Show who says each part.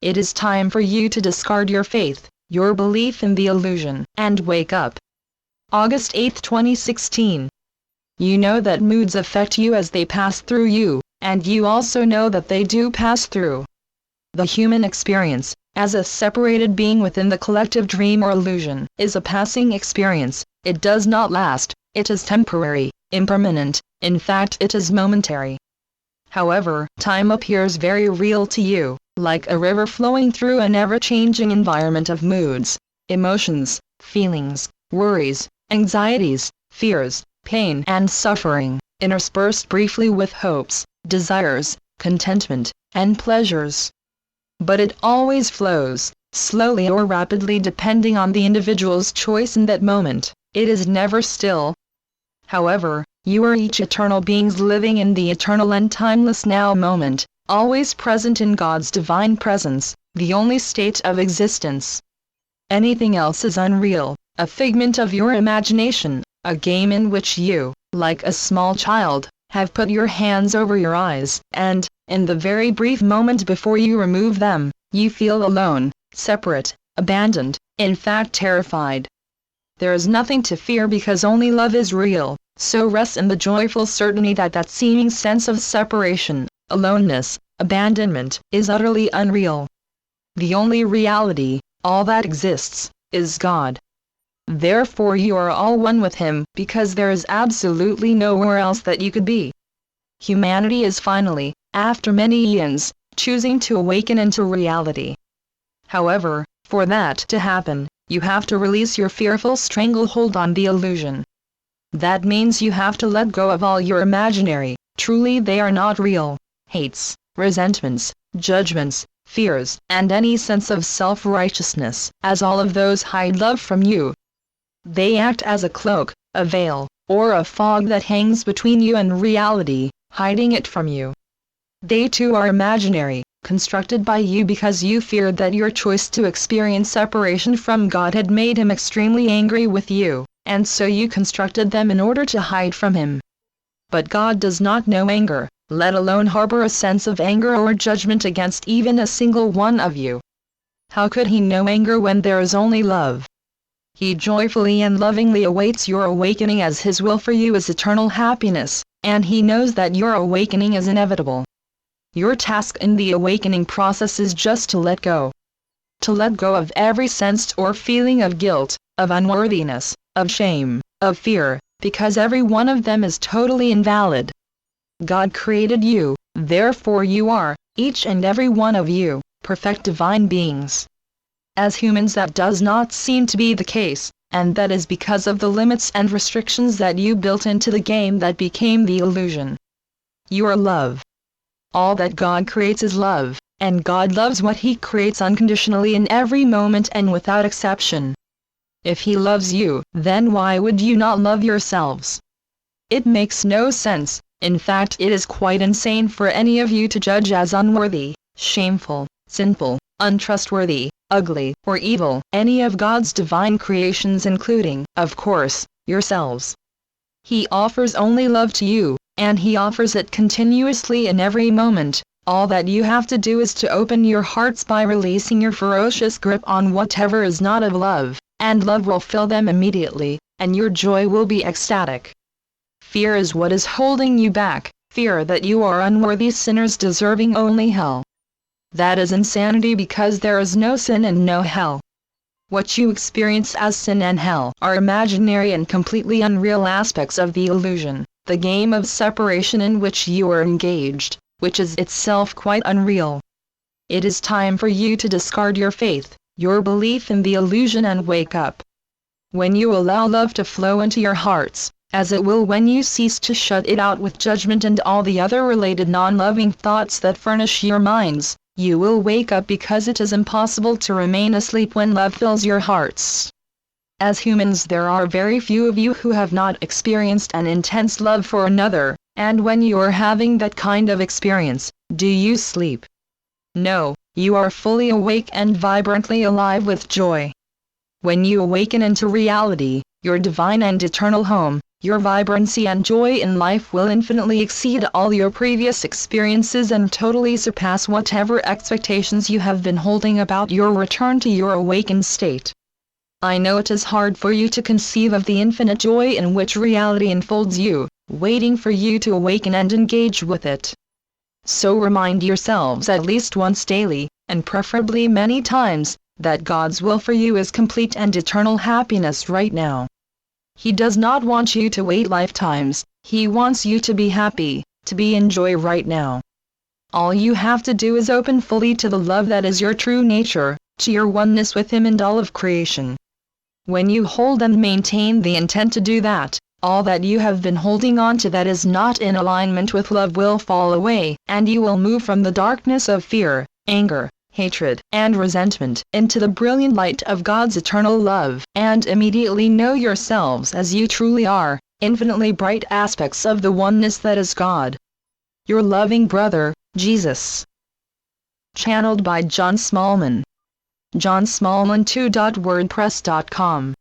Speaker 1: It is time for you to discard your faith, your belief in the illusion, and wake up. August 8, 2016. You know that moods affect you as they pass through you, and you also know that they do pass through. The human experience, as a separated being within the collective dream or illusion, is a passing experience. It does not last, it is temporary, impermanent, in fact it is momentary. However, time appears very real to you, like a river flowing through an ever-changing environment of moods, emotions, feelings, worries, anxieties, fears, pain and suffering, interspersed briefly with hopes, desires, contentment, and pleasures. But it always flows, slowly or rapidly depending on the individual's choice in that moment. It is never still. However, you are each eternal beings living in the eternal and timeless now moment, always present in God's divine presence, the only state of existence. Anything else is unreal, a figment of your imagination, a game in which you, like a small child, have put your hands over your eyes, and, in the very brief moment before you remove them, you feel alone, separate, abandoned, in fact terrified. There is nothing to fear because only love is real, so rest in the joyful certainty that that seeming sense of separation, aloneness, abandonment, is utterly unreal. The only reality, all that exists, is God. Therefore you are all one with Him, because there is absolutely nowhere else that you could be. Humanity is finally, after many eons, choosing to awaken into reality. However, for that to happen, you have to release your fearful stranglehold on the illusion. That means you have to let go of all your imaginary, truly they are not real, hates, resentments, judgments, fears, and any sense of self-righteousness, as all of those hide love from you. They act as a cloak, a veil, or a fog that hangs between you and reality, hiding it from you. They too are imaginary, constructed by you because you feared that your choice to experience separation from God had made Him extremely angry with you, and so you constructed them in order to hide from Him. But God does not know anger, let alone harbor a sense of anger or judgment against even a single one of you. How could He know anger when there is only love? He joyfully and lovingly awaits your awakening as His will for you is eternal happiness, and He knows that your awakening is inevitable. Your task in the awakening process is just to let go. To let go of every sense or feeling of guilt, of unworthiness, of shame, of fear, because every one of them is totally invalid. God created you, therefore you are, each and every one of you, perfect divine beings. As humans that does not seem to be the case, and that is because of the limits and restrictions that you built into the game that became the illusion. You are love. All that God creates is love, and God loves what He creates unconditionally in every moment and without exception. If He loves you, then why would you not love yourselves? It makes no sense, in fact it is quite insane for any of you to judge as unworthy, shameful, sinful, untrustworthy, ugly, or evil any of God's divine creations including, of course, yourselves. He offers only love to you, and He offers it continuously in every moment. All that you have to do is to open your hearts by releasing your ferocious grip on whatever is not of love, and love will fill them immediately, and your joy will be ecstatic. Fear is what is holding you back, fear that you are unworthy sinners deserving only hell. That is insanity because there is no sin and no hell. What you experience as sin and hell are imaginary and completely unreal aspects of the illusion, the game of separation in which you are engaged, which is itself quite unreal. It is time for you to discard your faith, your belief in the illusion and wake up. When you allow love to flow into your hearts, as it will when you cease to shut it out with judgment and all the other related non-loving thoughts that furnish your minds, you will wake up because it is impossible to remain asleep when love fills your hearts. As humans there are very few of you who have not experienced an intense love for another, and when you are having that kind of experience, do you sleep? No, you are fully awake and vibrantly alive with joy. When you awaken into reality, your divine and eternal home, Your vibrancy and joy in life will infinitely exceed all your previous experiences and totally surpass whatever expectations you have been holding about your return to your awakened state. I know it is hard for you to conceive of the infinite joy in which reality enfolds you, waiting for you to awaken and engage with it. So remind yourselves at least once daily, and preferably many times, that God's will for you is complete and eternal happiness right now. He does not want you to wait lifetimes, He wants you to be happy, to be in joy right now. All you have to do is open fully to the love that is your true nature, to your oneness with Him and all of creation. When you hold and maintain the intent to do that, all that you have been holding on to that is not in alignment with love will fall away, and you will move from the darkness of fear, anger, hatred, and resentment into the brilliant light of God's eternal love, and immediately know yourselves as you truly are, infinitely bright aspects of the oneness that is God. Your loving brother, Jesus. Channeled by John Smallman. johnsmallman2.wordpress.com